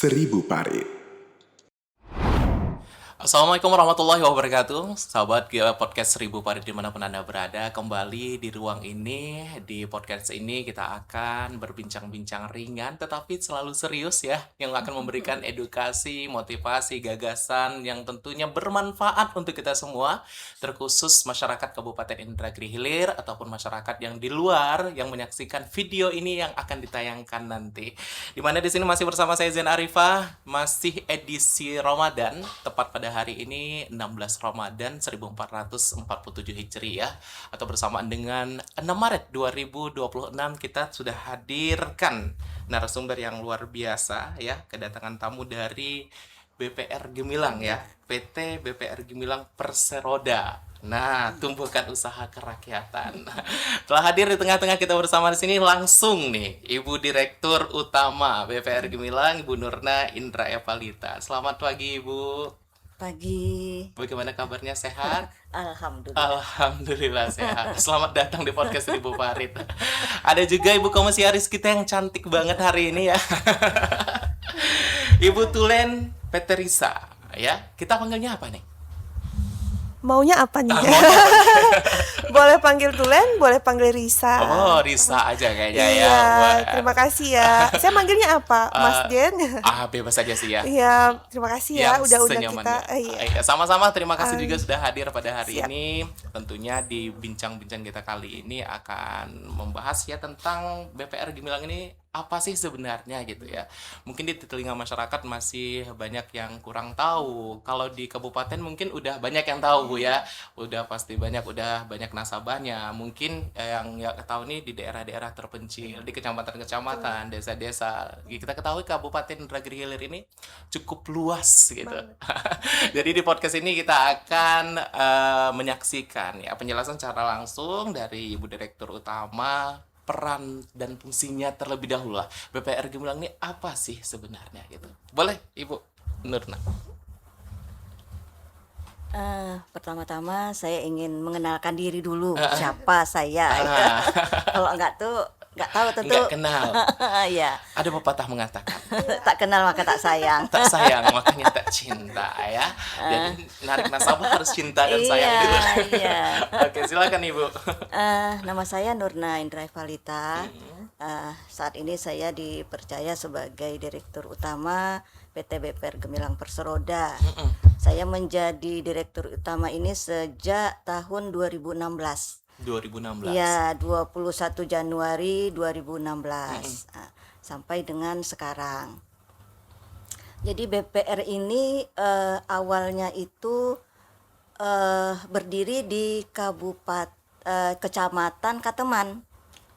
Seribu Parit. Assalamualaikum warahmatullahi wabarakatuh. Sahabat podcast Seribu Parit dimanapun Anda berada, kembali di ruang ini. Di podcast ini kita akan berbincang-bincang ringan tetapi selalu serius ya, yang akan memberikan edukasi, motivasi, gagasan yang tentunya bermanfaat untuk kita semua, terkhusus masyarakat Kabupaten Indragiri Hilir ataupun masyarakat yang di luar yang menyaksikan video ini yang akan ditayangkan nanti. Dimana di sini masih bersama saya Zain Arifah, masih edisi Ramadan, tepat pada hari ini 16 Ramadan 1447 Hijriah atau bersamaan dengan 6 Maret 2026 kita sudah hadirkan narasumber yang luar biasa ya, kedatangan tamu dari BPR Gemilang ya, PT BPR Gemilang Perseroda. Nah, tumbuhkan usaha kerakyatan. Telah hadir di tengah-tengah kita bersama di sini langsung nih Ibu Direktur Utama BPR Gemilang, Ibu Nurna Indra Evalita. Selamat pagi, Ibu. Pagi. Bagaimana kabarnya, sehat? Alhamdulillah. Alhamdulillah sehat. Selamat datang di podcast Ibu Parit. Ada juga Ibu Komisaris kita yang cantik banget hari ini ya. Ibu Tulen Peterisa ya. Kita panggilnya apa nih? Maunya apa nih? Boleh panggil Tulen, boleh panggil Risa. Oh, Risa aja kayaknya ya. Iya, Wah. terima kasih ya. Saya manggilnya apa, Mas Den? Bebas aja sih ya. Iya, terima kasih ya Yang udah undang senyaman kita. ya. Iya, sama-sama, terima kasih juga sudah hadir pada hari Siap. ini. Tentunya di bincang-bincang kita kali ini akan membahas ya tentang BPR Gemilang ini apa sih sebenarnya gitu ya. Mungkin di telinga masyarakat masih banyak yang kurang tahu. Kalau di kabupaten mungkin udah banyak yang tahu Bu ya. Udah pasti udah banyak nasabahnya. Mungkin yang nggak tahu nih di daerah-daerah terpencil, di kecamatan-kecamatan, desa-desa. Kita ketahui Kabupaten Indragiri Hilir ini cukup luas gitu. Jadi di podcast ini kita akan menyaksikan ya penjelasan secara langsung dari Ibu Direktur Utama, peran dan fungsinya terlebih dahulu lah. BPR Gemilang ini apa sih sebenarnya gitu. Boleh Ibu Nurna? Pertama-tama saya ingin mengenalkan diri dulu. Siapa saya? Kalau enggak tuh enggak tahu tentu. Nggak kenal. Iya. Ada pepatah mengatakan Tak kenal maka tak sayang. tak sayang makanya tak cinta ya. Jadi narik nasabah harus cinta dan sayang gitu. Iya. Oke, silakan Ibu. Nama saya Nurna Indra Evalita. Saat ini saya dipercaya sebagai Direktur Utama PT BPR Gemilang Perseroda. Saya menjadi Direktur Utama ini sejak tahun 2016. 2016. Ya, 21 Januari 2016. Sampai dengan sekarang. Jadi BPR ini awalnya itu berdiri di Kecamatan Kateman.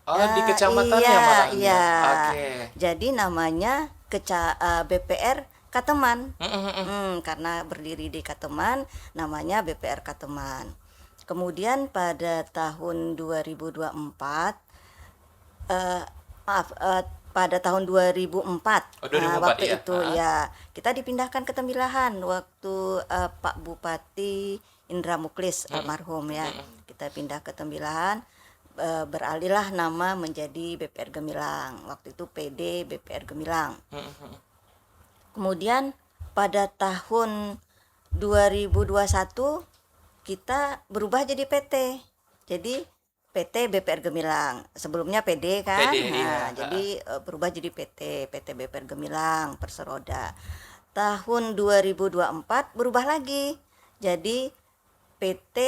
Oh, di kecamatannya Iya, malahnya. iya. Oke. Jadi namanya BPR Kateman. Karena berdiri di Kateman, namanya BPR Kateman. Kemudian pada tahun 2024, pada tahun 2004, Oh, 2004 waktu ya. itu ya kita dipindahkan ke Tembilahan waktu Pak Bupati Indra Muklis almarhum ya. Kita pindah ke Tembilahan, beralihlah nama menjadi BPR Gemilang. Waktu itu PD BPR Gemilang. Kemudian pada tahun 2021 kita berubah jadi PT. Jadi PT BPR Gemilang. Sebelumnya PD kan. PD, iya. Jadi berubah jadi PT BPR Gemilang Perseroda. Tahun 2024 berubah lagi. Jadi PT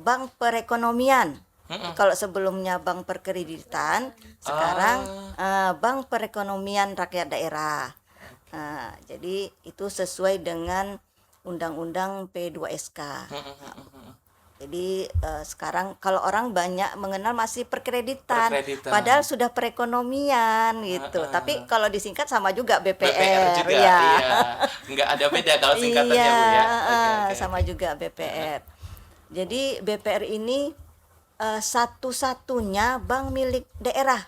Bank Perekonomian. Kalau sebelumnya Bank Perkreditan, sekarang Bank Perekonomian Rakyat Daerah. Jadi itu sesuai dengan Undang-Undang P2SK. Jadi sekarang kalau orang banyak mengenal masih perkreditan, padahal sudah perekonomian gitu. Tapi kalau disingkat sama juga BPR, juga, ya. iya. Nggak ada beda kalau singkatannya Iya, Bu ya. Oke. sama juga BPR. Jadi BPR ini satu-satunya bank milik daerah,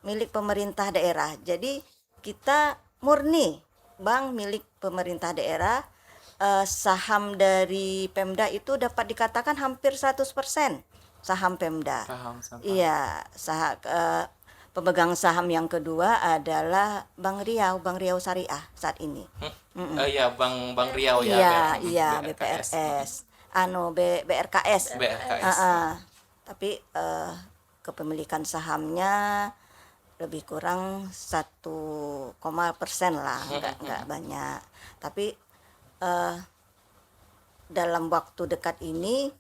milik pemerintah daerah. Jadi kita murni bank milik pemerintah daerah. Saham dari Pemda itu dapat dikatakan hampir 100% saham Pemda. Paham. Iya, pemegang saham yang kedua adalah Bank Riau Syariah saat ini. Ya Bang Riau ya, Iya, iya, BRKS. BPRS, BRKS. BRKS. Tapi kepemilikan sahamnya lebih kurang 1% lah, nggak banyak. Tapi dalam waktu dekat ini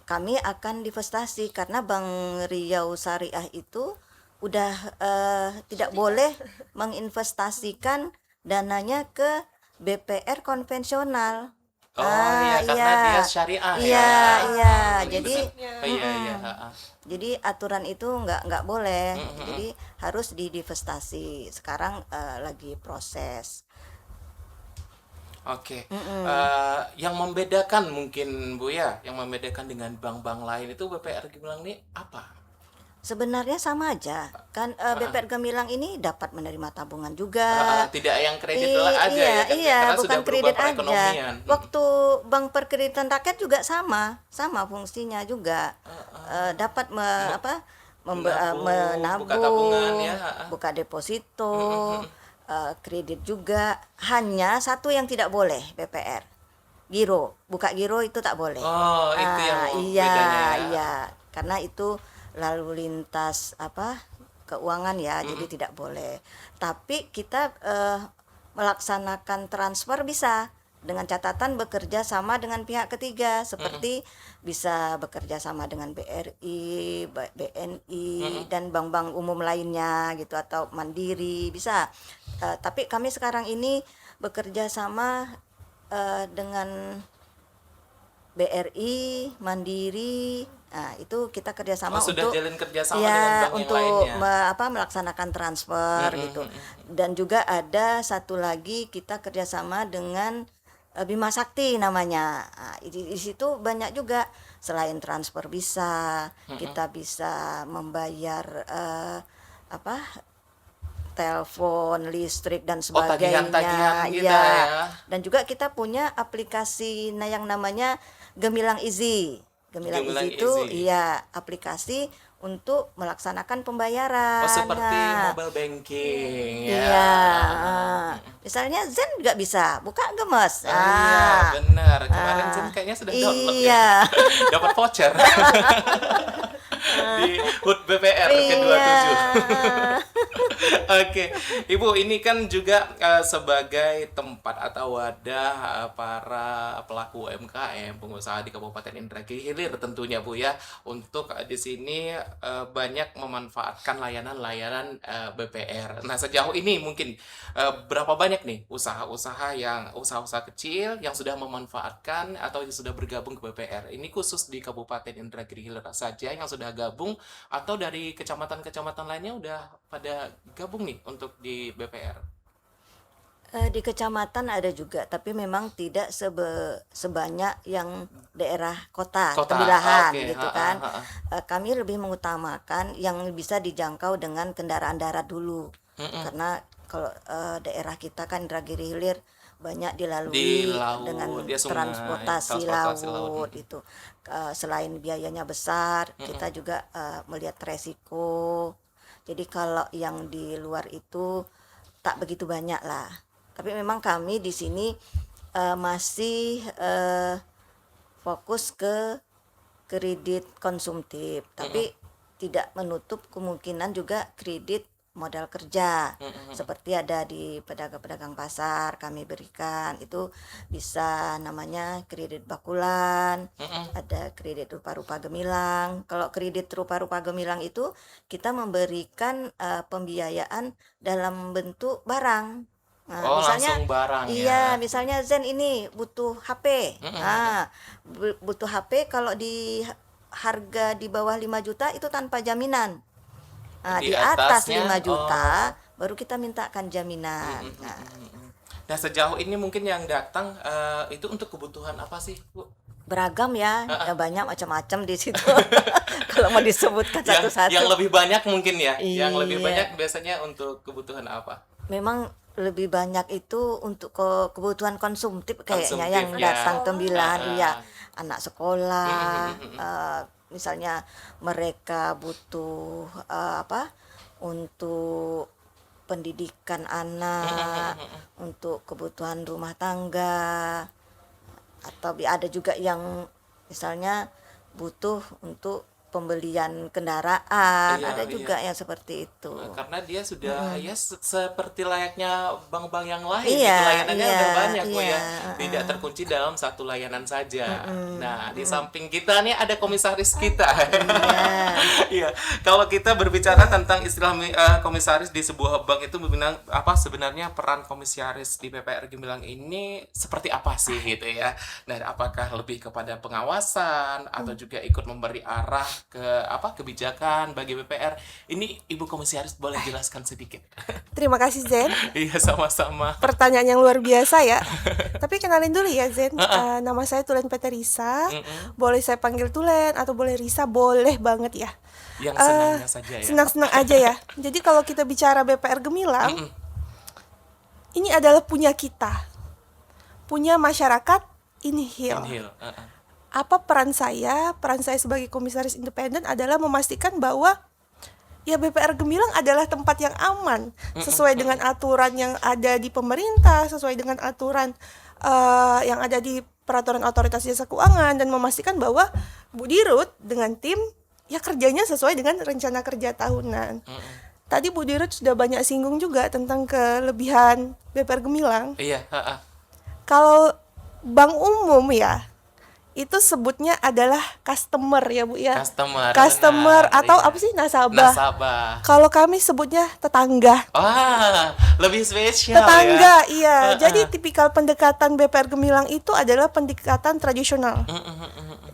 kami akan divestasi karena Bank Riau Syariah itu udah tidak boleh menginvestasikan dananya ke BPR konvensional. Oh iya, karena Iya, dia syariah ya. iya, iya. Jadi Jadi iya iya. jadi aturan itu nggak boleh. Jadi harus divestasi. Sekarang lagi proses. Oke. Yang membedakan mungkin Bu ya, yang membedakan dengan bank-bank lain itu BPR Gemilang ini apa? Sebenarnya sama aja kan, BPR Gemilang ini dapat menerima tabungan juga. Tidak yang kredit aja Iya, ya kan? iya, Karena sudah bukan berubah kredit aja. perekonomian. Waktu Bank Perkreditan Rakyat juga sama fungsinya juga. Dapat Menabung, buka tabungan menabung, ya. buka deposito, kredit juga. Hanya satu yang tidak boleh BPR, giro. Buka giro itu tak boleh. Oh, itu yang Iya, bedanya ya. iya, karena itu lalu lintas keuangan ya, jadi tidak boleh. Tapi kita melaksanakan transfer bisa dengan catatan bekerja sama dengan pihak ketiga, seperti bisa bekerja sama dengan BRI, BNI dan bank-bank umum lainnya gitu, atau Mandiri bisa. Tapi kami sekarang ini bekerja sama dengan BRI, Mandiri. Nah, itu kita kerjasama sudah untuk jalin kerjasama ya dengan bank yang untuk lainnya. melaksanakan transfer gitu. Dan juga ada satu lagi kita kerjasama dengan Bima Sakti namanya. Nah, di situ banyak juga, selain transfer bisa, kita bisa membayar apa telepon, listrik dan sebagainya. tagihan-tagihan kita Iya. ya. Dan juga kita punya aplikasi yang namanya Gemilang Easy. Gemilang Gemilang Easy itu Easy. iya aplikasi untuk melaksanakan pembayaran. Seperti Nah, mobile banking ya. iya. Misalnya Zen juga bisa buka gemes. Iya, benar. Kemarin Zen kayaknya sudah download ya. Iya. Dapat voucher. Di HUT BPR ke-27. Iya. Oke, Ibu, ini kan juga sebagai tempat atau wadah para pelaku UMKM, pengusaha di Kabupaten Indragiri Hilir tentunya Bu ya, untuk di sini banyak memanfaatkan layanan-layanan BPR. Nah, sejauh ini mungkin berapa banyak nih usaha-usaha kecil yang sudah memanfaatkan atau yang sudah bergabung ke BPR? Ini khusus di Kabupaten Indragiri Hilir saja yang sudah gabung, atau dari kecamatan-kecamatan lainnya udah pada gabung nih untuk di BPR? Di kecamatan ada juga, tapi memang tidak sebanyak yang daerah kota, kewilayahan Oke. gitu kan. Kami lebih mengutamakan yang bisa dijangkau dengan kendaraan darat dulu, karena kalau daerah kita kan Indragiri Hilir banyak Di dilalui laut, dengan dia sungai, transportasi laut itu. Selain biayanya besar, kita juga melihat resiko. Jadi kalau yang di luar itu tak begitu banyak lah. Tapi memang kami di sini masih fokus ke kredit konsumtif, tapi tidak menutup kemungkinan juga kredit modal kerja. Seperti ada di pedagang-pedagang pasar kami berikan, itu bisa namanya kredit bakulan, ada kredit rupa-rupa gemilang. Kalau kredit rupa-rupa gemilang itu kita memberikan pembiayaan dalam bentuk barang. Nah, misalnya langsung barang iya, ya. misalnya Zen ini butuh HP. Nah, butuh HP kalau di harga di bawah 5 juta itu tanpa jaminan. Nah, Di di atas atasnya, 5 juta baru kita mintakan jaminan. Nah, Nah, sejauh ini mungkin yang datang itu untuk kebutuhan apa sih, Bu? beragam ya, banyak macam-macam di situ. Kalau mau disebutkan Yang satu-satu. lebih banyak mungkin ya. Yang lebih Iya. banyak biasanya untuk kebutuhan apa? Memang lebih banyak itu untuk kebutuhan konsumtif kayaknya Konsumtif yang ya. datang tembilan, iya, anak sekolah, misalnya mereka butuh untuk pendidikan anak, untuk kebutuhan rumah tangga, atau ada juga yang misalnya butuh untuk pembelian kendaraan, Iya, ada iya. juga yang seperti itu. Karena dia sudah ya seperti layaknya bank-bank yang lain, Iya, itu layanannya iya, udah banyak Bu iya, ya, tidak terkunci dalam satu layanan saja. Nah, di samping kita nih ada komisaris kita. Iya. Iya, kalau kita berbicara tentang istilah komisaris di sebuah bank itu sebenarnya peran komisaris di PPR Gemilang ini seperti apa sih gitu ya. Nah, apakah lebih kepada pengawasan atau juga ikut memberi arah ke kebijakan bagi BPR? Ini Ibu Komisaris boleh jelaskan sedikit? Terima kasih Zen. Iya, sama-sama. Pertanyaan yang luar biasa ya. Tapi kenalin dulu ya Zen. Nama saya Tulen Peterisa. Boleh saya panggil Tulen atau boleh Risa, boleh banget ya. Yang senangnya saja ya. Senang-senang aja ya. Jadi kalau kita bicara BPR Gemilang, ini adalah punya kita, punya masyarakat Inhil. Inhil. Apa peran saya? Peran saya sebagai komisaris independen adalah memastikan bahwa ya BPR Gemilang adalah tempat yang aman sesuai dengan aturan yang ada di pemerintah, sesuai dengan aturan yang ada di peraturan otoritas jasa keuangan, dan memastikan bahwa Bu Dirut dengan tim ya kerjanya sesuai dengan rencana kerja tahunan. Tadi Bu Dirut sudah banyak singgung juga tentang kelebihan BPR Gemilang. Iya, Kalau bank umum ya, itu sebutnya adalah customer ya Bu ya. Customer, atau iya. apa sih, nasabah. Nasabah. Kalau kami sebutnya tetangga. Wah, lebih spesial Tetangga, ya. iya. Jadi tipikal pendekatan BPR Gemilang itu adalah pendekatan tradisional.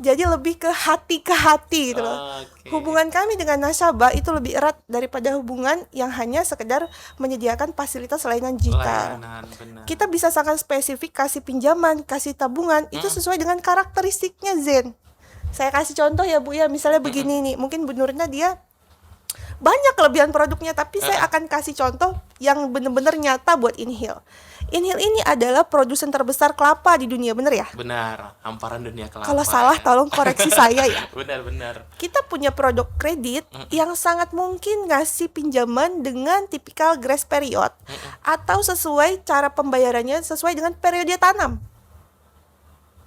Jadi lebih ke hati gitu loh. Oke. Hubungan kami dengan nasabah itu lebih erat daripada hubungan yang hanya sekedar menyediakan fasilitas layanan digital. Layanan, benar. Kita bisa sangat spesifik kasih pinjaman, kasih tabungan, itu sesuai dengan karakteristiknya Zen. Saya kasih contoh ya Bu ya, misalnya begini nih, mungkin Bu Nurina dia banyak kelebihan produknya, tapi saya akan kasih contoh yang benar-benar nyata buat Inhil. Inhil ini adalah produsen terbesar kelapa di dunia, bener ya? Benar, hamparan dunia kelapa. Kalau salah tolong koreksi saya ya. Benar. Kita punya produk kredit yang sangat mungkin ngasih pinjaman dengan tipikal grace period atau sesuai cara pembayarannya sesuai dengan periode tanam.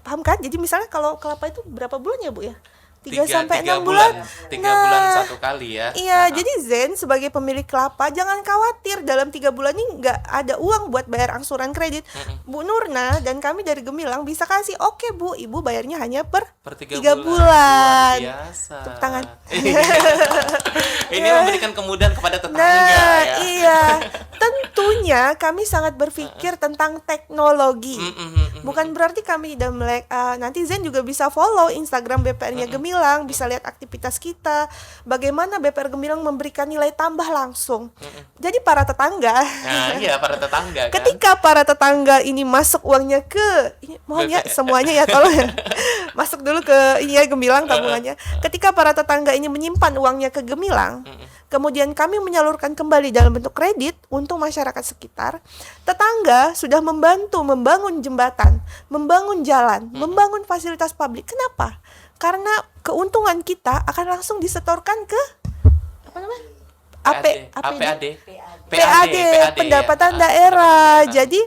Paham kan? Jadi misalnya kalau kelapa itu berapa bulan ya Bu ya? 3 sampai 6 bulan. 3 bulan satu kali ya. Iya, jadi Zen sebagai pemilik kelapa jangan khawatir dalam 3 bulan ini nggak ada uang buat bayar angsuran kredit. Bu Nurna dan kami dari Gemilang bisa kasih, oke Bu, Ibu bayarnya hanya per 3 bulan. Luar biasa. Tepuk tangan. Ini memberikan kemudahan kepada tetangga Nah, ya. iya. Tentunya kami sangat berpikir tentang teknologi. Bukan berarti kami tidak nanti Zen juga bisa follow Instagram BPR-nya Gemilang, bisa lihat aktivitas kita, bagaimana BPR Gemilang memberikan nilai tambah langsung. Jadi para tetangga, Nah, iya para tetangga kan. ketika para tetangga ini masuk uangnya mohon ya semuanya ya tolong ya. Masuk dulu ke Gemilang tabungannya. Ketika para tetangga ini menyimpan uangnya ke Gemilang, kemudian kami menyalurkan kembali dalam bentuk kredit untuk masyarakat sekitar. Tetangga sudah membantu membangun jembatan, membangun jalan, membangun fasilitas publik. Kenapa? Karena keuntungan kita akan langsung disetorkan ke apa namanya? PAD. PAD, pendapatan ya. daerah. Jadi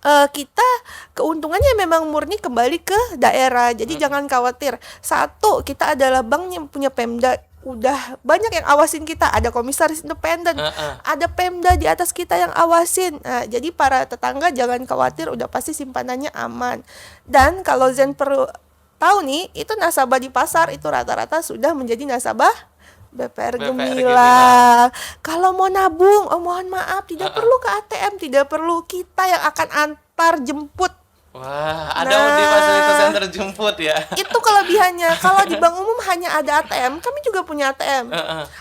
kita keuntungannya memang murni kembali ke daerah. Jadi jangan khawatir. Satu, kita adalah bank yang punya Pemda. Udah banyak yang awasin kita, ada komisaris independen, ada Pemda di atas kita yang awasin. Jadi para tetangga jangan khawatir, udah pasti simpanannya aman. Dan kalau Zen perlu tahu nih, itu nasabah di pasar itu rata-rata sudah menjadi nasabah BPR Gemilang. Kalau mau nabung, mohon maaf, tidak perlu ke ATM, tidak perlu, kita yang akan antar jemput. Wah, ada di fasilitas yang terjemput ya. Itu kelebihannya. Kalau di bank umum hanya ada ATM, kami juga punya ATM.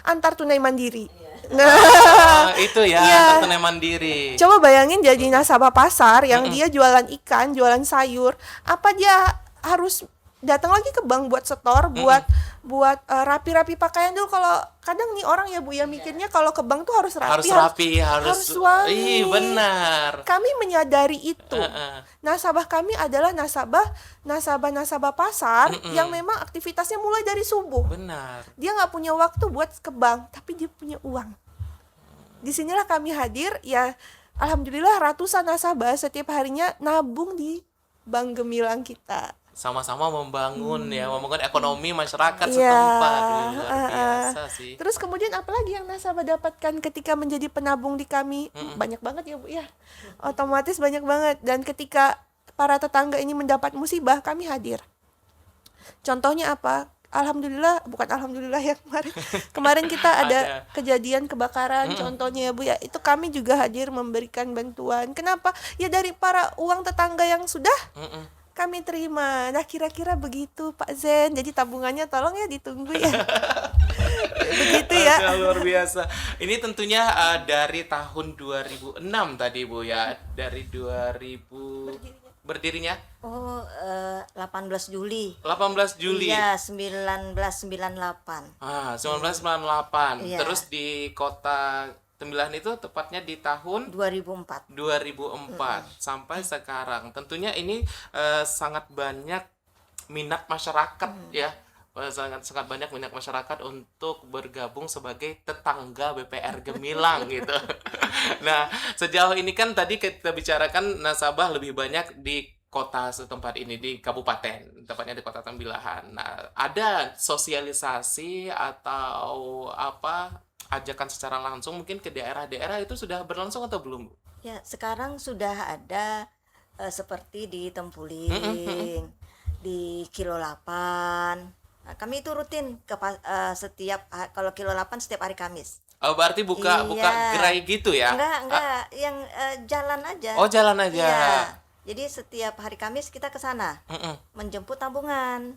Antar tunai mandiri. Nah, itu ya, Iya. antar tunai mandiri. Coba bayangin jadi nasabah pasar yang dia jualan ikan, jualan sayur, apa dia harus datang lagi ke bank buat setor, buat buat rapi-rapi pakaian dulu. Kalau kadang nih orang ya Bu ya mikirnya kalau ke bank tuh harus Harus rapi, rapi, harus wangi. benar. Kami menyadari itu. Heeh. Nasabah kami adalah nasabah pasar yang memang aktivitasnya mulai dari subuh. Benar. Dia nggak punya waktu buat ke bank, tapi dia punya uang. Disinilah kami hadir, ya alhamdulillah ratusan nasabah setiap harinya nabung di Bank Gemilang kita. Sama-sama membangun membangun ekonomi masyarakat Iya, setempat. Luar biasa sih. Terus kemudian apalagi yang nasabah dapatkan ketika menjadi penabung di kami? Banyak banget ya Bu ya. Otomatis banyak banget. Dan ketika para tetangga ini mendapat musibah, kami hadir. Contohnya apa? Bukan alhamdulillah ya kemarin kita ada kejadian kebakaran contohnya ya Bu ya, itu kami juga hadir memberikan bantuan. Kenapa? Ya dari para uang tetangga yang sudah kami terima. Nah kira-kira begitu Pak Zen, jadi tabungannya tolong ya ditunggu ya. Begitu ya. Luar biasa. Ini tentunya dari tahun 2006 tadi Bu ya, dari 2000 berdirinya? 18 Juli. 18 Juli. Iya, 1998. 1998. Iya. Terus di Kota Tembilahan itu tepatnya di tahun 2004. 2004 sampai sekarang. Tentunya ini sangat banyak minat masyarakat ya. Sangat banyak minat masyarakat untuk bergabung sebagai tetangga BPR Gemilang gitu. Nah, sejauh ini kan tadi kita bicarakan nasabah lebih banyak di kota setempat ini, di kabupaten, tepatnya di Kota Tembilahan. Nah, ada sosialisasi atau apa ajakan secara langsung mungkin ke daerah-daerah itu sudah berlangsung atau belum, Bu? Ya, sekarang sudah ada seperti di Tempuling, di Kilo 8. Nah, kami itu rutin setiap kalau Kilo 8 setiap hari Kamis. Oh, berarti buka gerai gitu ya? Enggak, yang jalan aja. Oh, jalan aja. Iya. Jadi setiap hari Kamis kita ke sana menjemput tabungan.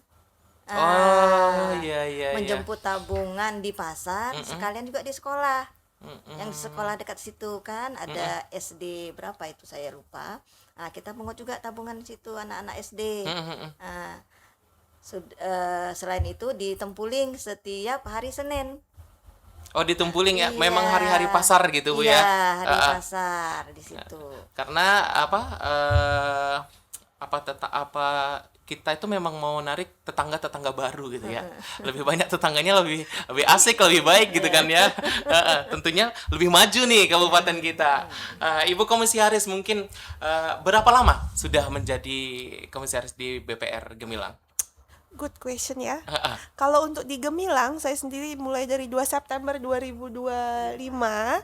Iya. Menjemput tabungan di pasar, sekalian juga di sekolah. Yang di sekolah dekat situ kan ada SD berapa itu saya lupa. Nah, kita pungut juga tabungan di situ anak-anak SD. Nah, selain itu di Tempuling setiap hari Senin. Oh, di Tempuling ya, Iya. memang hari-hari pasar gitu Bu Iya, ya? hari pasar di situ. Karena kita itu memang mau narik tetangga-tetangga baru gitu ya. Lebih banyak tetangganya, lebih asik, lebih baik gitu kan ya. Tentunya lebih maju nih kabupaten kita. Ibu Komisaris mungkin berapa lama sudah menjadi komisaris di BPR Gemilang? Good question ya. Kalau untuk di Gemilang, saya sendiri mulai dari 2 September 2025.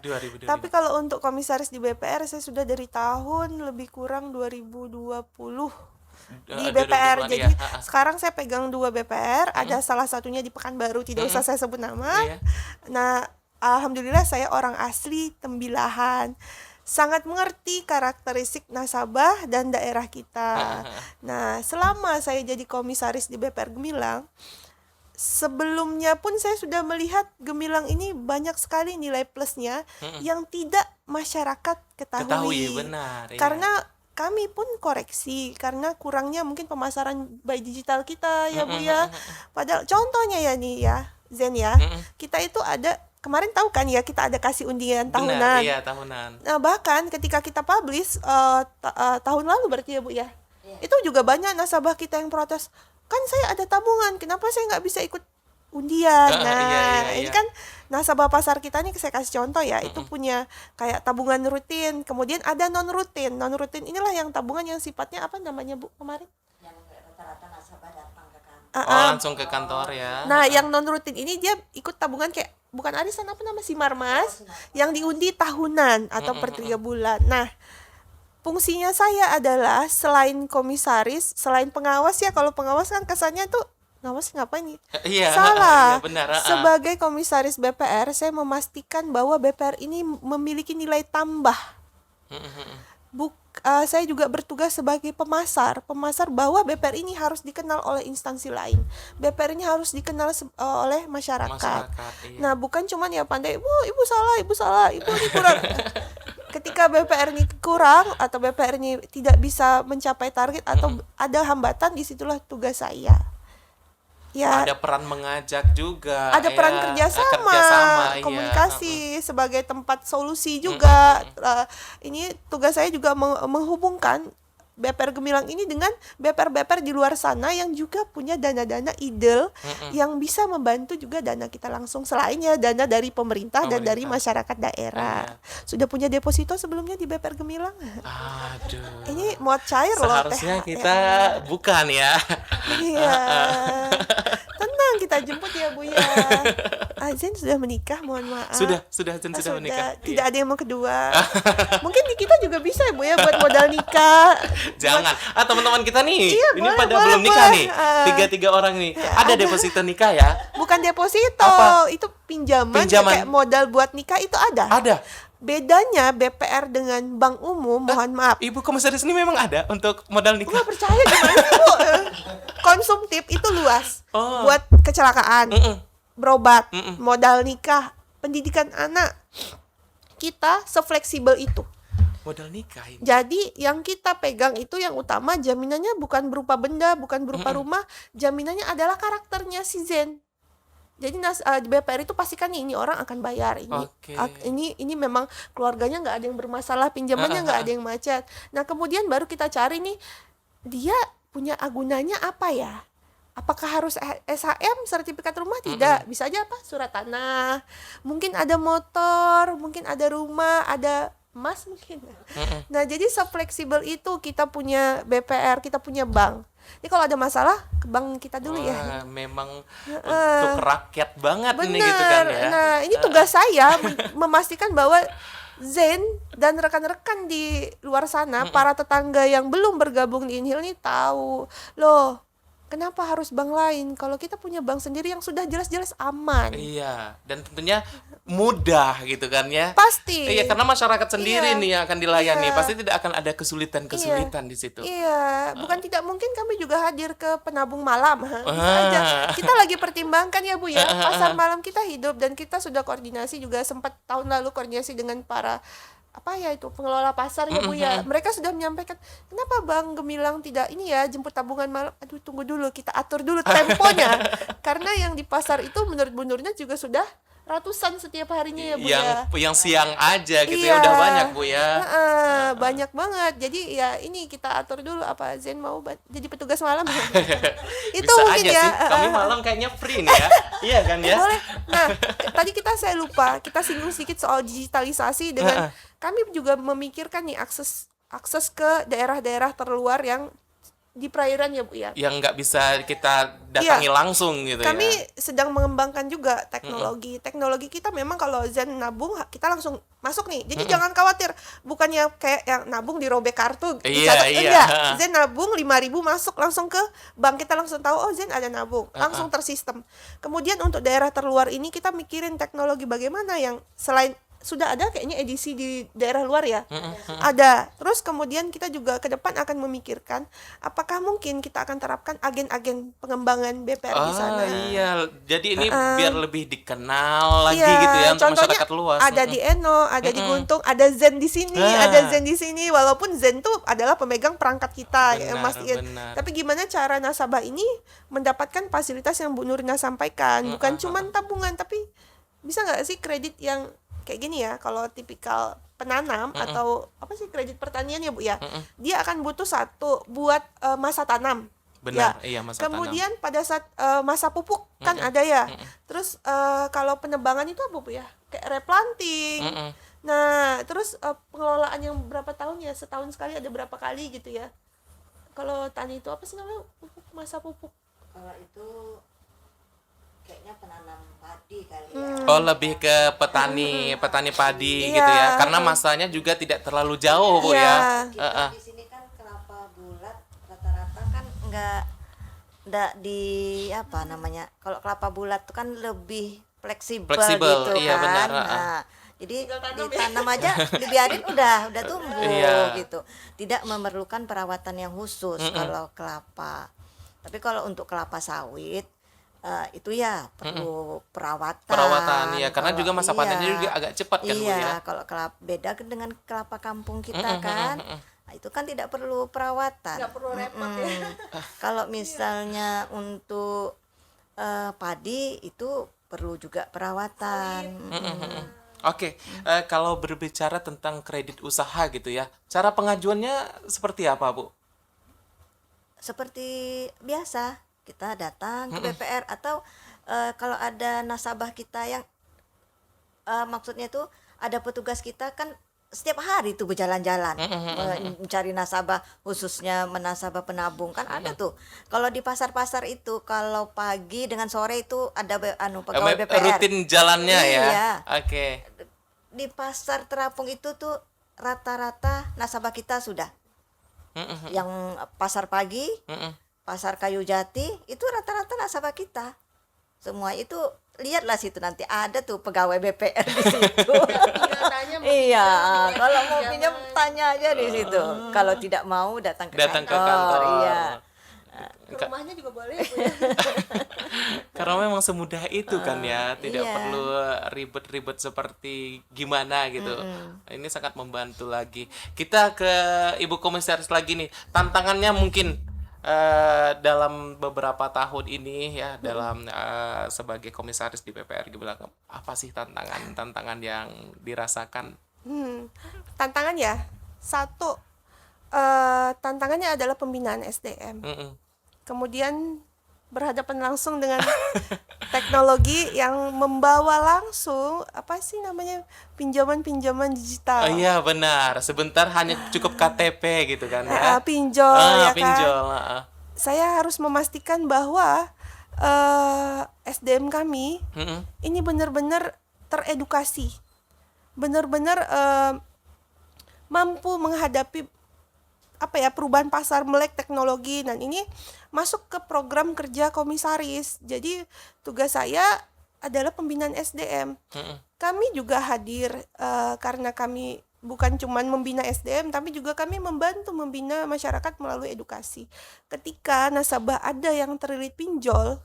2025. Tapi kalau untuk komisaris di BPR, saya sudah dari tahun lebih kurang 2020 di BPR. 2020-an Jadi ya. sekarang saya pegang 2 BPR, ada salah satunya di Pekanbaru, tidak usah saya sebut nama. Iya. Nah, alhamdulillah saya orang asli Tembilahan. Sangat mengerti karakteristik nasabah dan daerah kita. Nah, selama saya jadi komisaris di BPR Gemilang, sebelumnya pun saya sudah melihat Gemilang ini banyak sekali nilai plusnya yang tidak masyarakat ketahui. Benar. Iya. Karena kami pun koreksi karena kurangnya mungkin pemasaran by digital kita ya Bu ya. Padahal contohnya ya nih ya Zen ya, kita itu ada kemarin tahu kan ya kita ada kasih undian tahunan. Benar, iya tahunan. Nah bahkan ketika kita publish tahun lalu berarti ya Bu ya, itu juga banyak nasabah kita yang protes, kan saya ada tabungan, kenapa saya nggak bisa ikut undian? Nah iya. ini kan nasabah pasar kita nih, saya kasih contoh ya, itu punya kayak tabungan rutin, kemudian ada non rutin. Non rutin inilah yang tabungan yang sifatnya apa namanya Bu kemarin? Yang rata-rata nasabah datang ke kantor. Langsung ke kantor ya. Nah yang non rutin ini dia ikut tabungan kayak bukan arisan apa nama Simarmas yang diundi tahunan atau per 3 bulan. Nah, fungsinya saya adalah selain komisaris, selain pengawas ya, kalau pengawas kan kesannya tuh ngawas ngapain nih? Iya, Salah. iya, benar. Sebagai komisaris BPR, saya memastikan bahwa BPR ini memiliki nilai tambah. Saya juga bertugas sebagai pemasar bahwa BPR ini harus dikenal oleh instansi lain. BPR ini harus dikenal oleh masyarakat. Iya. Nah, bukan cuman ya pandai, ibu salah, ibu ini kurang. Ketika BPR ini kurang atau BPR ini tidak bisa mencapai target atau ada hambatan, disitulah tugas saya. Ya, ada peran mengajak juga, ada peran ya, kerjasama, iya. komunikasi sebagai tempat solusi juga. Ini tugas saya juga menghubungkan BPR Gemilang ini dengan BPR-BPR di luar sana yang juga punya dana-dana idle yang bisa membantu juga dana kita langsung selainnya dana dari pemerintah dan dari masyarakat daerah. Sudah punya deposito sebelumnya di BPR Gemilang? Aduh. Ini mau cair loh Seharusnya THR. kita bukan ya. Iya. Tenang, kita jemput ya Bu ya. Zen sudah menikah, mohon maaf. Sudah Zen sudah menikah. Tidak ada yang mau kedua. Mungkin di kita juga bisa ya Bu ya buat modal nikah. Jangan. Teman-teman kita nih, Iya, ini boleh, pada boleh, belum nikah boleh. nih. Tiga orang nih. Ada deposito nikah ya? Bukan deposito, Apa? itu pinjaman, Pinjaman. kayak modal buat nikah itu ada. Ada. Bedanya BPR dengan bank umum, mohon maaf. Ibu komisaris ini memang ada untuk modal nikah. Nggak percaya gimana sih Bu? Konsumtif itu luas. Oh. Buat kecelakaan, berobat, modal nikah, pendidikan anak. Kita sefleksibel itu. Modal nikah ini. Jadi yang kita pegang itu yang utama jaminannya bukan berupa benda, bukan berupa rumah, jaminannya adalah karakternya si Zen. Jadi BPR itu pastikan nih ini orang akan bayar ini. Oke. Ini memang keluarganya nggak ada yang bermasalah, pinjamannya nggak ada yang macet. Nah kemudian baru kita cari nih dia punya agunanya apa ya? Apakah harus SHM sertifikat rumah? Tidak, bisa aja apa? Surat tanah. Mungkin ada motor, mungkin ada rumah, ada emas mungkin. Nah, jadi sefleksibel itu kita punya BPR, kita punya bank. Jadi kalau ada masalah ke bank kita dulu ya. Wah, memang untuk rakyat banget Benar. nih gitu kan ya. Nah, ini tugas saya memastikan bahwa Zen dan rekan-rekan di luar sana, para tetangga yang belum bergabung di Inhil nih tahu. Loh, kenapa harus bank lain kalau kita punya bank sendiri yang sudah jelas-jelas aman? Iya, dan tentunya mudah gitu kan ya. Pasti. Iya, karena masyarakat sendiri Iya. nih yang akan dilayani. Iya. Pasti tidak akan ada kesulitan-kesulitan di situ. Iya, bukan tidak mungkin kami juga hadir ke penabung malam. Bisa Ah. aja. Kita lagi pertimbangkan ya Bu ya. Pasar malam kita hidup dan kita sudah koordinasi juga sempat tahun lalu koordinasi dengan para pengelola pasar ya Bu ya. Mereka sudah menyampaikan, kenapa Bang Gemilang tidak ini ya jemput tabungan malam. Aduh, tunggu dulu, kita atur dulu temponya. Karena yang di pasar itu menurut Bu Nurnya juga sudah ratusan setiap harinya ya Bu ya. Yang siang aja gitu Iya. ya udah banyak Bu ya. Banyak banget. Jadi ya ini kita atur dulu apa Zen mau jadi petugas malam. Itu Bisa mungkin aja ya. sih. Kami malam kayaknya free nih ya. Iya kan ya? Boleh. Nah, tadi saya lupa, kita singgung sedikit soal digitalisasi dengan kami juga memikirkan nih akses ke daerah-daerah terluar yang di perairan ya Bu ya. Yang nggak bisa kita datangi langsung gitu Kami ya. sedang mengembangkan juga teknologi. Teknologi kita memang kalau Zen nabung kita langsung masuk nih. Jadi jangan khawatir, bukannya kayak yang nabung dirobek kartu, Iya, dicatat, iya. enggak. Zen nabung 5.000 masuk langsung ke bank, kita langsung tahu oh Zen ada nabung, langsung tersistem. Kemudian untuk daerah terluar ini kita mikirin teknologi bagaimana yang selain sudah ada kayaknya edisi di daerah luar ya. Ada. Terus kemudian kita juga ke depan akan memikirkan apakah mungkin kita akan terapkan agen-agen pengembangan BPR di sana. Iya, jadi ini biar lebih dikenal lagi Iya, gitu ya untuk contohnya masyarakat luas. ada di Eno, ada di Guntung, ada Zen di sini, ada Zen di sini. Walaupun Zen tuh adalah pemegang perangkat kita, ya, Benar, Mas Ian. benar. Tapi gimana cara nasabah ini mendapatkan fasilitas yang Bu Nurina sampaikan? Bukan cuma tabungan, tapi bisa nggak sih kredit yang kayak gini ya? Kalau tipikal penanam atau apa sih kredit pertanian ya Bu ya? Dia akan butuh satu buat masa tanam. Benar, Ya. iya masa Kemudian pada saat masa pupuk kan ada ya. Terus kalau penebangan itu apa Bu ya? Kayak replanting. Nah, terus pengelolaan yang berapa tahun ya? Setahun sekali ada berapa kali gitu ya? Kalau tani itu apa sih namanya? Pupuk, masa pupuk. Kalau itu kayaknya penanam padi kali ya. Oh, lebih ke petani padi Iya. gitu ya. Karena masanya juga tidak terlalu jauh Bu Iya. ya. Kita di sini kan kelapa bulat rata-rata kan enggak di apa namanya? Kalau kelapa bulat tuh kan lebih fleksibel Fleksibel, gitu iya, kan. benar, Nah, jadi Tinggal tanam ya. ditanam aja, dibiarin udah tumbuh Iya. gitu. Tidak memerlukan perawatan yang khusus kalau kelapa. Tapi kalau untuk kelapa sawit itu ya perlu Perawatan ya, karena Kalau- juga masa panennya juga agak cepat kan Bu iya, ya. kalau kelapa beda dengan kelapa kampung kita kan. Nah, itu kan tidak perlu perawatan. Nggak perlu repot ya. Kalau misalnya untuk padi itu perlu juga perawatan. Oke, kalau berbicara tentang kredit usaha gitu ya, cara pengajuannya seperti apa, Bu? Seperti biasa kita datang ke BPR atau kalau ada nasabah kita yang maksudnya itu ada petugas kita kan setiap hari tuh berjalan-jalan mencari nasabah, khususnya menasabah penabung kan ada tuh. Kalau di pasar-pasar itu kalau pagi dengan sore itu ada pegawai BPR. Rutin jalannya ya? Iya. Oke. Di pasar terapung itu tuh rata-rata nasabah kita sudah. Yang pasar pagi, pasar Kayu Jati itu rata-rata nasabah kita. Semua itu lihatlah situ nanti ada tuh pegawai BPR di situ. Iya, kalau mau pinjam tanya aja di situ. Kalau tidak mau datang ke Datang ke kantor. kantor. Iya. Ke rumahnya juga boleh ya, Bu, ya. Karena memang semudah itu kan ya, tidak iya. perlu ribet-ribet seperti gimana gitu. Ini sangat membantu lagi. Kita ke Ibu Komisaris lagi nih. Tantangannya mungkin dalam beberapa tahun ini ya, dalam sebagai komisaris di PPR Gemilang, apa sih tantangan yang dirasakan? Tantangan ya, satu, tantangannya adalah pembinaan SDM. Kemudian berhadapan langsung dengan teknologi yang membawa langsung apa sih namanya, pinjaman digital. Oh iya benar, sebentar hanya cukup KTP gitu kan ya. Pinjol ya kan. Pinjol. Saya harus memastikan bahwa SDM kami ini benar-benar teredukasi, benar-benar mampu menghadapi apa ya, perubahan pasar, melek teknologi, dan ini masuk ke program kerja komisaris. Jadi tugas saya adalah pembinaan SDM. Kami juga hadir karena kami bukan cuma membina SDM, tapi juga kami membantu membina masyarakat melalui edukasi. Ketika nasabah ada yang terlilit pinjol,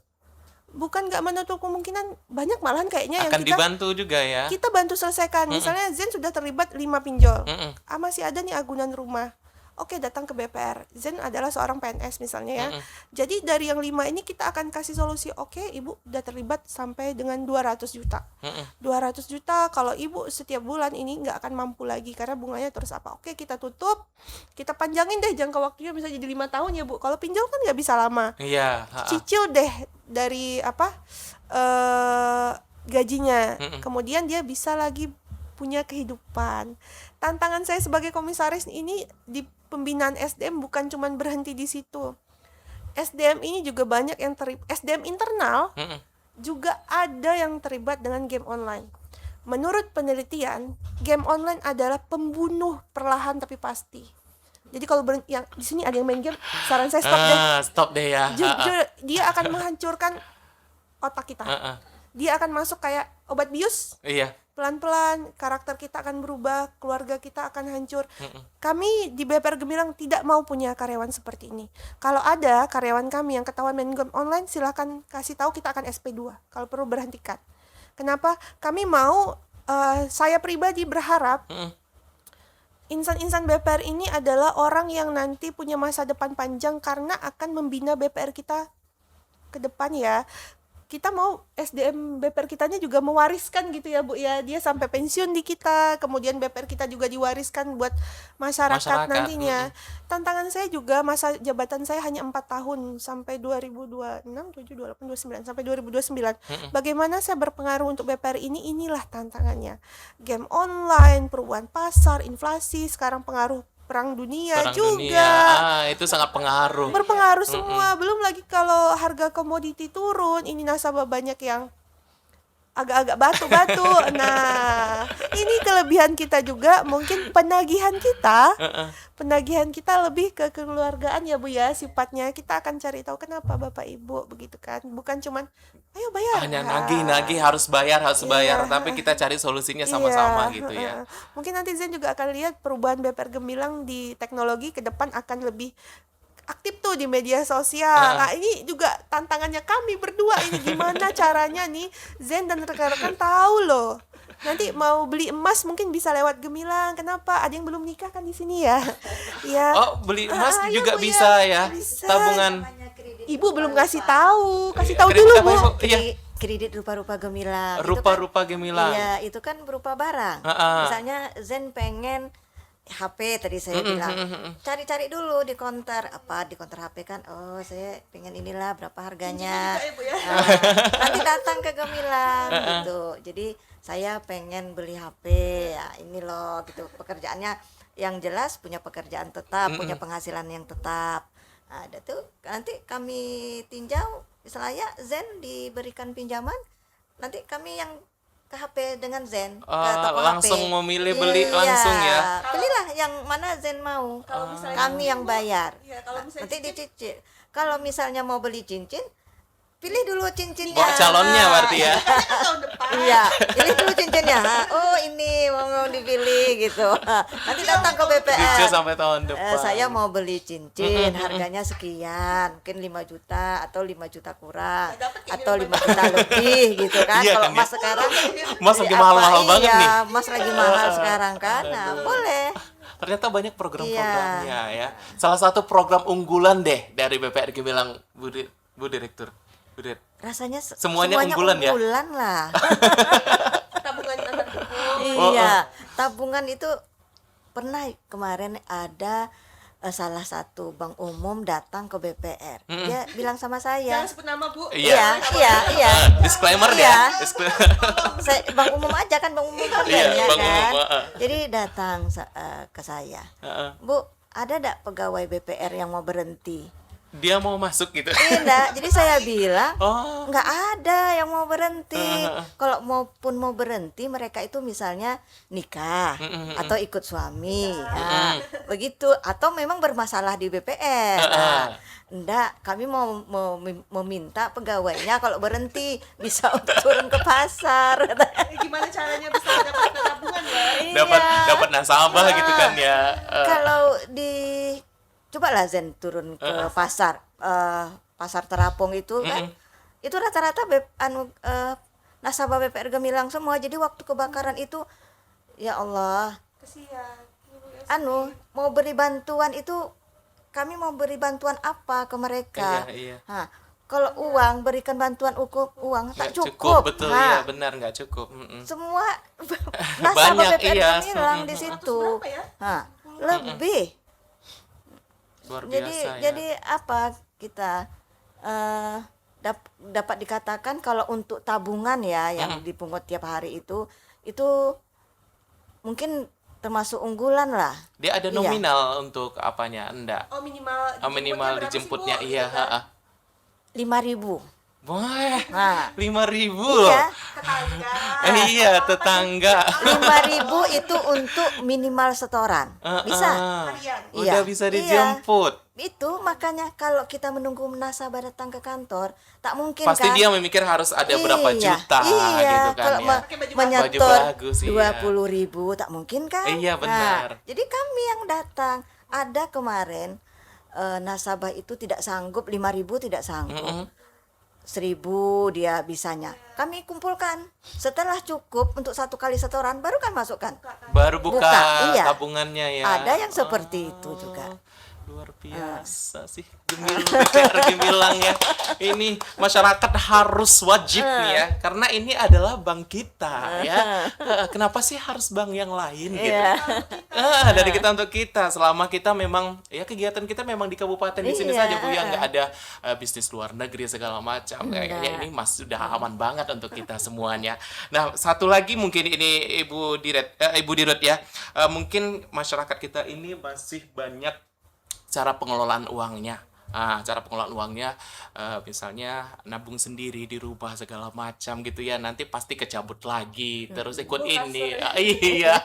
bukan nggak menutup kemungkinan, banyak malahan kayaknya yang Akan dibantu juga ya. kita bantu selesaikan. Misalnya Zen sudah terlibat 5 pinjol, masih ada nih agunan rumah. Oke, datang ke BPR. Zen adalah seorang PNS misalnya ya. Jadi dari yang 5 ini kita akan kasih solusi. Oke, Ibu udah terlibat sampai dengan 200 juta. 200 juta kalau Ibu setiap bulan ini nggak akan mampu lagi karena bunganya terus apa. Oke, kita tutup. Kita panjangin deh jangka waktunya bisa jadi 5 tahun ya, Bu. Kalau pinjol kan nggak bisa lama. Iya. Cicil deh dari gajinya. Kemudian dia bisa lagi punya kehidupan. Tantangan saya sebagai komisaris ini di pembinaan SDM bukan cuma berhenti di situ. SDM ini juga banyak yang SDM internal juga ada yang terlibat dengan game online. Menurut penelitian, game online adalah pembunuh perlahan tapi pasti. Jadi kalau yang di sini ada yang main game, saran saya stop deh. Stop deh ya. Jujur, dia akan menghancurkan otak kita. Dia akan masuk kayak obat bius. Iya. Pelan-pelan karakter kita akan berubah, keluarga kita akan hancur. Kami di BPR Gemilang tidak mau punya karyawan seperti ini. Kalau ada karyawan kami yang ketahuan main game online, silakan kasih tahu, kita akan SP2. Kalau perlu berhentikan. Kenapa? Kami mau, saya pribadi berharap insan-insan BPR ini adalah orang yang nanti punya masa depan panjang karena akan membina BPR kita ke depan ya. Kita mau SDM BPR kitanya juga mewariskan gitu ya, Bu ya. Dia sampai pensiun di kita, kemudian BPR kita juga diwariskan buat masyarakat nantinya. Tantangan saya juga masa jabatan saya hanya 4 tahun sampai 2026, 7, 28, 29 sampai 2029. Bagaimana saya berpengaruh untuk BPR ini? Inilah tantangannya. Game online, perubahan pasar, inflasi, sekarang pengaruh perang dunia juga. Itu sangat berpengaruh semua. Belum lagi kalau harga komoditi turun, ini nasabah banyak yang agak-agak batu-batu. Nah, ini kelebihan kita juga, mungkin penagihan kita lebih ke kekeluargaan ya, Bu ya. Sifatnya kita akan cari tahu kenapa Bapak Ibu begitu kan. Bukan cuman ayo bayar. Hanya nagih harus bayar, tapi kita cari solusinya sama-sama gitu ya. Mungkin nanti Zen juga akan lihat perubahan BPR Gemilang di teknologi ke depan akan lebih aktif tuh di media sosial. Nah, ini juga tantangannya kami berdua ini, gimana caranya nih Zen dan rekan-rekan tahu loh. Nanti mau beli emas mungkin bisa lewat Gemilang. Kenapa? Ada yang belum nikah kan di sini ya. Ya. Oh, beli emas juga bisa ya. Bisa. Tabungan. Ibu belum kasih tahu. Kasih Iya, tahu kredit dulu, apa, Bu. Ibu? Iya. Kredit rupa-rupa gemilang. Rupa-rupa gemilang. Iya, itu kan berupa barang. Ha-ha. Misalnya Zen pengen HP tadi saya bilang, cari-cari dulu di counter HP kan, oh saya pengen inilah berapa harganya. Nah, nanti datang ke Gemilang gitu. Jadi saya pengen beli HP, ya ini loh gitu. Pekerjaannya yang jelas punya pekerjaan tetap, punya penghasilan yang tetap. Nah, ada tuh nanti kami tinjau, misalnya Zen diberikan pinjaman, nanti kami yang ke HP dengan Zen ke toko Langsung HP. memilih beli Iya, langsung ya. Belilah yang mana Zen mau. Kalau misalnya Kami yang bayar. Iya, kalau misalnya Nanti dicicil. Kalau misalnya mau beli cincin, pilih dulu cincinnya. Bawa calonnya berarti ya. tahun depan. Iya, pilih dulu cincinnya. Oh ini mau dipilih gitu. Nanti datang ke Cicil BPR. sampai tahun depan. Saya mau beli cincin, harganya sekian, mungkin 5 juta atau 5 juta kurang, atau 5 juta lebih gitu kan. Iya Kalau kan, emas ya. sekarang, Mas beli lagi apa? mahal-mahal banget Iya, nih. emas lagi mahal sekarang kan. Nah, boleh. Ternyata banyak program-programnya ya. Salah satu program unggulan deh dari BPR Gemilang, Bu Direktur. Bu Dir. Rasanya Semuanya unggulan ya? unggulan lah. Tabungan anak buku. Iya, tabungan itu pernah kemarin ada salah satu bank umum datang ke BPR. Dia bilang sama saya, Jangan sebut nama, Bu. Iya. iya. Disclaimer deh. Iya. Disclaimer. Saya bank umum aja kan, bank umum kan Iya, ya bank kan. umum, Jadi datang ke saya, Bu, ada nggak pegawai BPR yang mau berhenti? Dia mau masuk gitu. Tidak, jadi saya bilang Oh. nggak ada yang mau berhenti. Kalau maupun mau berhenti, mereka itu misalnya nikah atau ikut suami, ya, begitu. Atau memang bermasalah di BPR. Nah, enggak, kami mau meminta pegawainya kalau berhenti bisa turun ke pasar. Gimana caranya bisa dapat tabungan ya? Dapat nasabah gitu kan ya. Kalau cobalah Zen turun ke pasar Terapung itu kan, itu rata-rata nasabah BPR Gemilang semua. Jadi waktu kebakaran itu, ya Allah, Kesian. mau beri bantuan itu, kami mau beri bantuan apa ke mereka? Iya. Nah, kalau uang, berikan bantuan uang tak Nggak cukup. betul Nah, ya, benar nggak cukup. semua nasabah Banyak, BPR iya. Gemilang di situ. Berapa ya? Nah, lebih. Luar biasa ya. Jadi apa kita dapat dikatakan kalau untuk tabungan ya yang dipungut tiap hari itu mungkin termasuk unggulan lah. Dia ada Iya. nominal untuk apanya? Enggak. Oh, minimal Minimal berapa sih, dijemputnya Bu? iya, heeh. 5.000. Wah, Nah, 5.000 iya, Tetangga. Iya, tetangga. 5.000 itu untuk minimal setoran. Bisa. Harian. Udah Iya, bisa iya. dijemput. Itu makanya kalau kita menunggu nasabah datang ke kantor, tak mungkin Pasti kan. dia memikir harus ada berapa Iya, juta iya. gitu kan Kalau ya. Pakai baju menyetor Baju bagus, iya. 20.000 tak mungkin kan. Iya, benar. Nah, jadi kami yang datang. Ada kemarin nasabah itu tidak sanggup, 5.000 tidak sanggup. 1.000 dia bisanya. Kami kumpulkan. Setelah cukup untuk satu kali setoran, baru kan masukkan. Baru buka, iya. tabungannya ya. Ada yang seperti itu juga. Luar biasa sih BPR Gemilang ya. Ini masyarakat harus wajib nih ya, karena ini adalah bank kita ya. Kenapa sih harus bank yang lain gitu? Iya. Dari kita untuk kita, selama kita memang ya kegiatan kita memang di kabupaten di sini Iya. saja Bu ya, nggak ada bisnis luar negeri segala macam. Kayaknya ini masih sudah aman banget untuk kita semuanya. Nah, satu lagi mungkin ini Ibu Dirut ya. Mungkin masyarakat kita ini masih banyak cara pengelolaan uangnya. Cara pengelolaan uangnya misalnya nabung sendiri di rumah segala macam gitu ya, nanti pasti kecabut lagi terus ikut ini. Iya.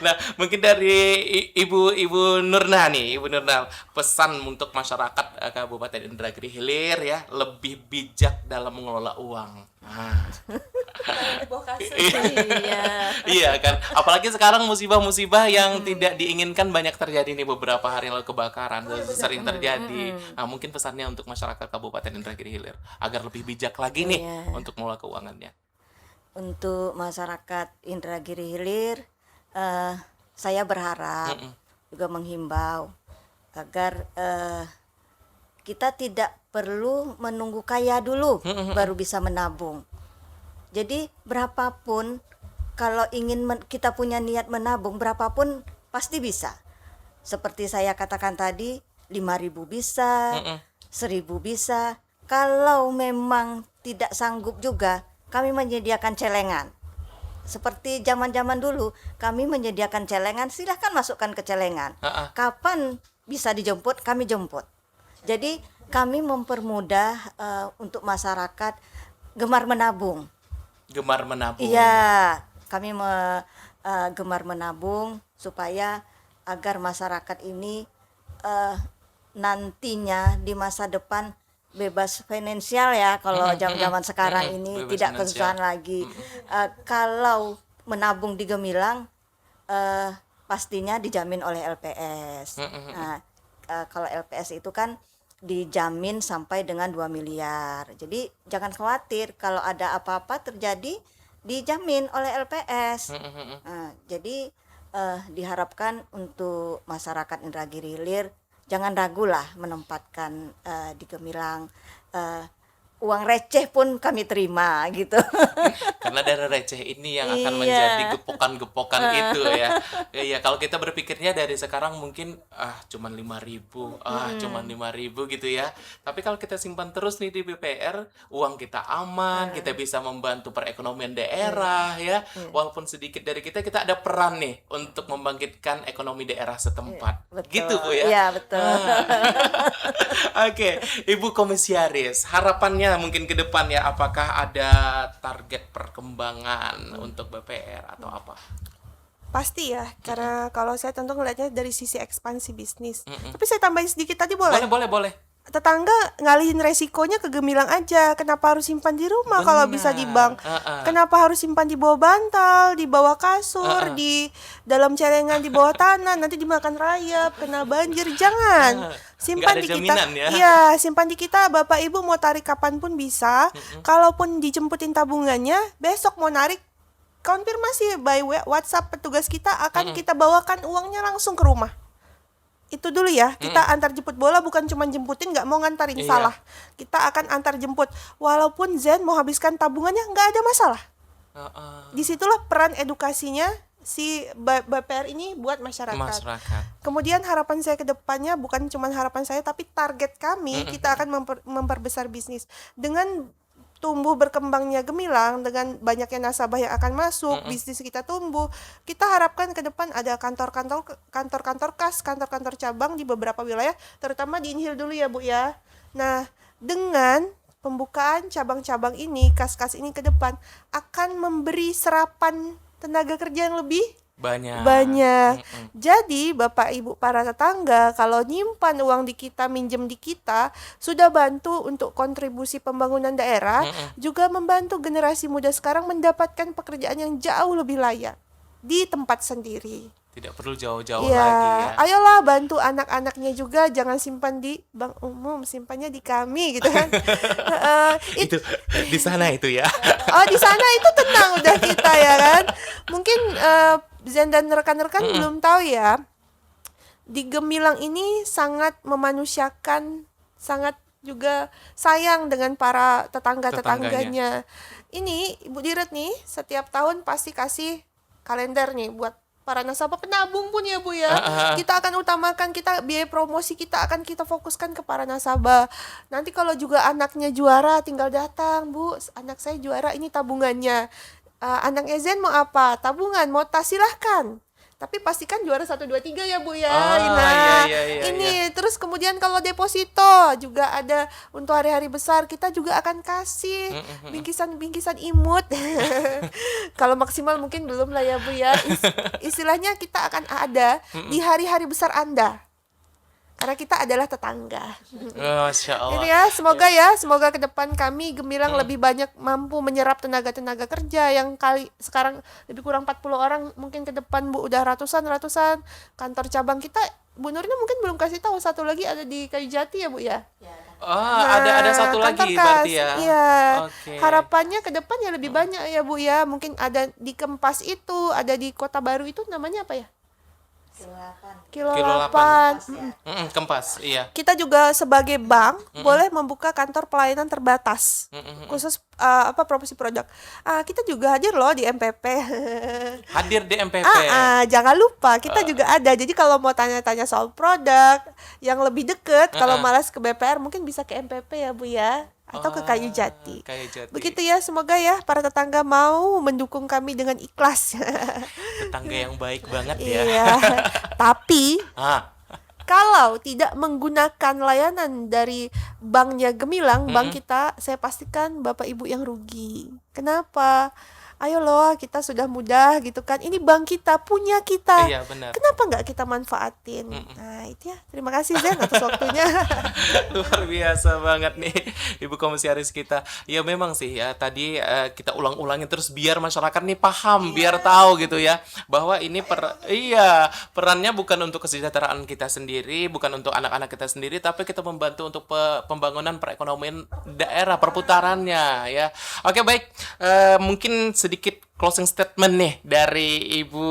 Nah, mungkin dari Ibu Nurna nih, Ibu Nurna, pesan untuk masyarakat Kabupaten Indragiri Hilir ya, lebih bijak dalam mengelola uang. Di bawah kasur. Iya. Iya kan, apalagi sekarang musibah-musibah yang tidak diinginkan banyak terjadi nih, beberapa hari lalu kebakaran sering terjadi. Nah, mungkin pesannya untuk masyarakat Kabupaten Indragiri Hilir agar lebih bijak lagi nih Iya. untuk mengelola keuangannya. Untuk masyarakat Indragiri Hilir, saya berharap juga menghimbau agar kita tidak perlu menunggu kaya dulu baru bisa menabung. Jadi berapapun, kalau ingin kita punya niat menabung, berapapun pasti bisa. Seperti saya katakan tadi, 5.000 bisa, 1.000 bisa. Kalau memang tidak sanggup juga, kami menyediakan celengan. Seperti zaman-zaman dulu, kami menyediakan celengan, silahkan masukkan ke celengan. Kapan bisa dijemput, kami jemput. Jadi kami mempermudah untuk masyarakat gemar menabung. Gemar menabung. Iya, kami gemar menabung supaya agar masyarakat ini nantinya di masa depan bebas finansial ya, kalau zaman sekarang ini Bebas tidak finansial. kesusahan lagi. Kalau menabung di Gemilang pastinya dijamin oleh LPS. Nah, kalau LPS itu kan dijamin sampai dengan 2 miliar. Jadi jangan khawatir, kalau ada apa-apa terjadi dijamin oleh LPS. Nah, jadi diharapkan untuk masyarakat Indragiri Hilir jangan ragulah menempatkan di Gemilang. Uang receh pun kami terima gitu. Karena dari receh ini yang akan Iya. menjadi gepokan-gepokan itu ya. Iya, kalau kita berpikirnya dari sekarang mungkin cuman 5.000, cuman 5.000 gitu ya. Tapi kalau kita simpan terus nih di BPR, uang kita aman, kita bisa membantu perekonomian daerah ya. Walaupun sedikit dari kita ada peran nih untuk membangkitkan ekonomi daerah setempat. Betul. Gitu Bu ya. Iya, betul. Oke, Ibu Komisaris, harapannya mungkin ke depan ya, apakah ada target perkembangan untuk BPR atau apa? Pasti ya, karena kalau saya tentu ngelihatnya dari sisi ekspansi bisnis. Tapi saya tambahin sedikit tadi boleh? Boleh. Tetangga ngalihin resikonya ke Gemilang aja. Kenapa harus simpan di rumah kalau bisa di bank? Kenapa harus simpan di bawah bantal, di bawah kasur, di dalam celengan, di bawah tanah, nanti dimakan rayap, kena banjir? Jangan. Simpan Nggak ada di kita. jaminan ya. Iya, simpan di kita. Bapak Ibu mau tarik kapanpun bisa. Kalaupun dijemputin tabungannya, besok mau narik, konfirmasi by WhatsApp, petugas kita akan kita bawakan uangnya langsung ke rumah. Itu dulu ya, kita antar jemput bola, bukan cuma jemputin, nggak mau ngantarin, Iya. salah. Kita akan antar jemput. Walaupun Zen mau habiskan tabungannya, nggak ada masalah. Disitulah peran edukasinya si BPR ini buat masyarakat. Kemudian harapan saya ke depannya, bukan cuma harapan saya, tapi target kami, kita akan memperbesar bisnis. Dengan tumbuh berkembangnya Gemilang, dengan banyaknya nasabah yang akan masuk, bisnis kita tumbuh, kita harapkan ke depan ada kantor-kantor kas, kantor-kantor cabang di beberapa wilayah, terutama di Inhil dulu ya Bu ya. Nah, dengan pembukaan cabang-cabang ini, kas-kas ini ke depan akan memberi serapan tenaga kerja yang lebih banyak. Jadi Bapak Ibu para tetangga, kalau nyimpan uang di kita, minjem di kita, sudah bantu untuk kontribusi pembangunan daerah, juga membantu generasi muda sekarang mendapatkan pekerjaan yang jauh lebih layak di tempat sendiri. Tidak perlu jauh-jauh Iya, lagi ya. ayolah bantu anak-anaknya juga, jangan simpan di bank umum, simpannya di kami gitu kan. Itu di sana itu ya. Oh, di sana itu tenang udah kita ya kan. Mungkin Zen dan rekan-rekan belum tahu ya. Di Gemilang ini sangat memanusiakan, sangat juga sayang dengan para tetangga-tetangganya. Ini Ibu Dirut nih setiap tahun pasti kasih kalender nih buat para nasabah penabung pun ya Bu ya. Kita akan utamakan, kita biaya promosi kita akan kita fokuskan ke para nasabah. Nanti kalau juga anaknya juara tinggal datang, Bu, anak saya juara, ini tabungannya. Anaknya Zen mau apa? Tabungan, mau tas, silahkan. Tapi pastikan juara 1, 2, 3 ya Bu ya. Iya, Ini terus kemudian kalau deposito juga ada untuk hari-hari besar, kita juga akan kasih bingkisan-bingkisan imut. Kalau maksimal mungkin belum lah ya Bu ya. Istilahnya kita akan ada di hari-hari besar Anda. Karena kita adalah tetangga. Masya Allah. Ini ya, semoga ke depan kami Gemilang lebih banyak mampu menyerap tenaga kerja yang kali sekarang lebih kurang 40 orang, mungkin ke depan Bu udah ratusan kantor cabang kita. Bu Nurina mungkin belum kasih tahu, satu lagi ada di Kayu Jati ya Bu ya. Ada satu kantor lagi kas, berarti ya. Iya. Oke. Harapannya ke depan ya lebih banyak ya Bu ya. Mungkin ada di Kempas itu, ada di Kota Baru itu namanya apa ya? Kilo Kilo 8. Kempas, iya. Kita juga sebagai bank boleh membuka kantor pelayanan terbatas khusus promosi produk. Kita juga hadir loh di MPP. Hadir di MPP. Jangan lupa kita juga ada. Jadi kalau mau tanya-tanya soal produk yang lebih deket, kalau malas ke BPR mungkin bisa ke MPP ya Bu ya, atau ke Kayu Jati. Kayu Jati. Begitu ya, semoga ya para tetangga mau mendukung kami dengan ikhlas. Tetangga yang baik banget ya. Iya. Tapi Ah, kalau tidak menggunakan layanan dari banknya Gemilang, bank kita, saya pastikan Bapak Ibu yang rugi. Kenapa? Ayo loh, kita sudah mudah gitu kan. Ini bank kita, punya kita. Iya, benar. Kenapa nggak kita manfaatin? Nah, itu ya. Terima kasih Zen atas waktunya. luar biasa banget nih Ibu Komisaris kita. Ya memang sih ya, tadi kita ulang-ulangin terus biar masyarakat nih paham, biar tahu gitu ya, bahwa ini perannya bukan untuk kesejahteraan kita sendiri, bukan untuk anak-anak kita sendiri, tapi kita membantu untuk pembangunan perekonomian daerah, perputarannya ya. Oke, baik. Mungkin sedikit closing statement nih dari Ibu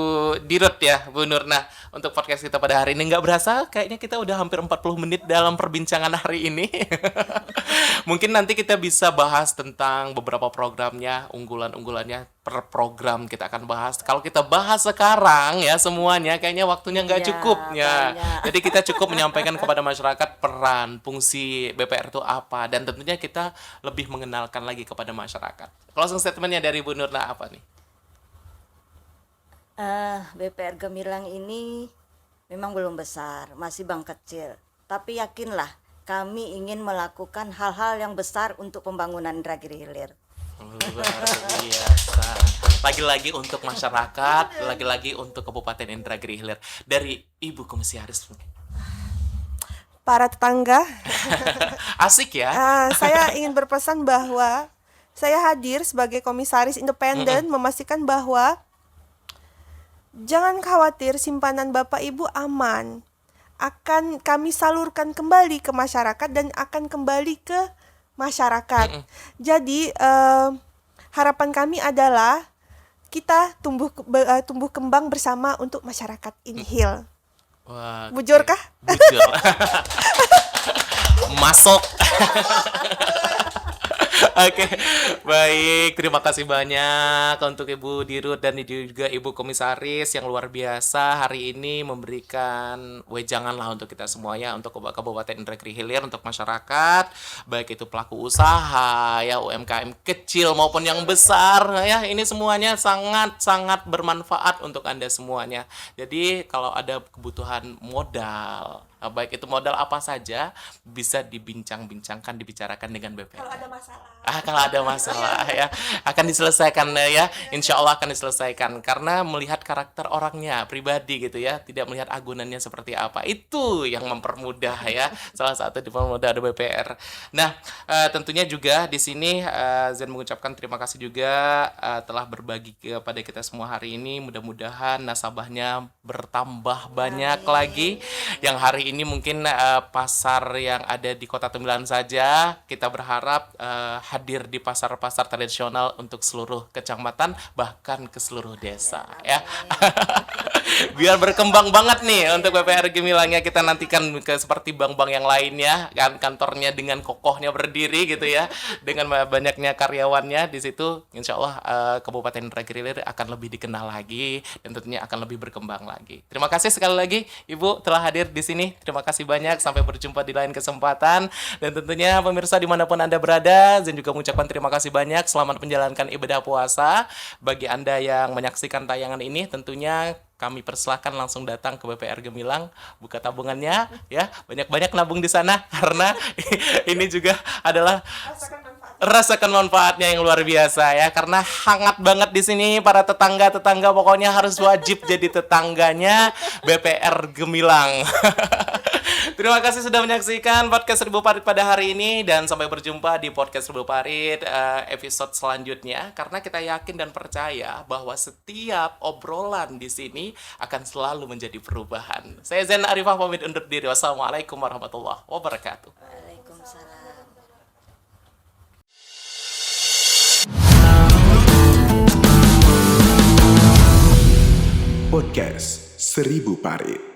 Dirut ya, Bu Nurna, untuk podcast kita pada hari ini. Nggak berasa, kayaknya kita udah hampir 40 menit dalam perbincangan hari ini. Mungkin nanti kita bisa bahas tentang beberapa programnya, unggulan-unggulannya per program kita akan bahas. Kalau kita bahas sekarang ya semuanya, kayaknya waktunya nggak Iya, cukup ya. banyak. Jadi kita cukup menyampaikan kepada masyarakat peran, fungsi BPR itu apa, dan tentunya kita lebih mengenalkan lagi kepada masyarakat. Closing statementnya dari Bu Nurna apa nih? BPR Gemilang ini memang belum besar, masih bank kecil. Tapi yakinlah, kami ingin melakukan hal-hal yang besar untuk pembangunan Indragiri Hilir. Luar biasa. Lagi-lagi untuk masyarakat, lagi-lagi untuk Kabupaten Indragiri Hilir. Dari Ibu Komisaris. Para tetangga, Asik ya. saya ingin berpesan bahwa saya hadir sebagai komisaris independen memastikan bahwa jangan khawatir, simpanan Bapak Ibu aman. Akan kami salurkan kembali ke masyarakat dan akan kembali ke masyarakat. Jadi harapan kami adalah kita tumbuh kembang bersama untuk masyarakat Inhil. Wah, Bujur kah? Bujur. Masuk. Oke, baik. Terima kasih banyak untuk Ibu Dirut dan juga Ibu Komisaris yang luar biasa hari ini memberikan wejangan lah untuk kita semuanya, untuk Kabupaten Indragiri Hilir, untuk masyarakat, baik itu pelaku usaha, ya UMKM kecil maupun yang besar, ya ini semuanya sangat-sangat bermanfaat untuk Anda semuanya. Jadi kalau ada kebutuhan modal, baik itu modal apa saja, bisa dibincang-bincangkan, dibicarakan dengan BPR. Kalau ada masalah. Kalau ada masalah ya akan diselesaikan ya, insya Allah akan diselesaikan, karena melihat karakter orangnya pribadi gitu ya, tidak melihat agunannya seperti apa, itu yang mempermudah ya, salah satu dipermudah ada BPR. Nah, tentunya juga di sini Zen mengucapkan terima kasih juga telah berbagi kepada kita semua hari ini. Mudah-mudahan nasabahnya bertambah banyak lagi. Yang hari ini mungkin pasar yang ada di Kota Tembilan saja, kita berharap hadir di pasar-pasar tradisional untuk seluruh kecamatan, bahkan ke seluruh desa ya. Biar berkembang banget nih untuk BPR Gemilangnya, kita nantikan ke seperti bank-bank yang lainnya kan, kantornya dengan kokohnya berdiri gitu ya, dengan banyaknya karyawannya di situ, insya Allah Kabupaten Indragiri Hilir akan lebih dikenal lagi dan tentunya akan lebih berkembang lagi. Terima kasih sekali lagi Ibu telah hadir di sini. Terima kasih banyak, sampai berjumpa di lain kesempatan, dan tentunya pemirsa dimanapun Anda berada, Zen juga mengucapkan terima kasih banyak. Selamat menjalankan ibadah puasa. Bagi Anda yang menyaksikan tayangan ini, tentunya kami persilahkan langsung datang ke BPR Gemilang, buka tabungannya ya, banyak-banyak nabung di sana, karena ini juga adalah rasakan manfaatnya yang luar biasa ya, karena hangat banget di sini para tetangga-tetangga, pokoknya harus wajib jadi tetangganya BPR Gemilang. Terima kasih sudah menyaksikan podcast Seribu Parit pada hari ini, dan sampai berjumpa di podcast Seribu Parit episode selanjutnya, karena kita yakin dan percaya bahwa setiap obrolan di sini akan selalu menjadi perubahan. Saya Zen Arifah pamit undur diri. Wassalamualaikum warahmatullahi wabarakatuh. Waalaikumsalam. Podcast 1000 Parit.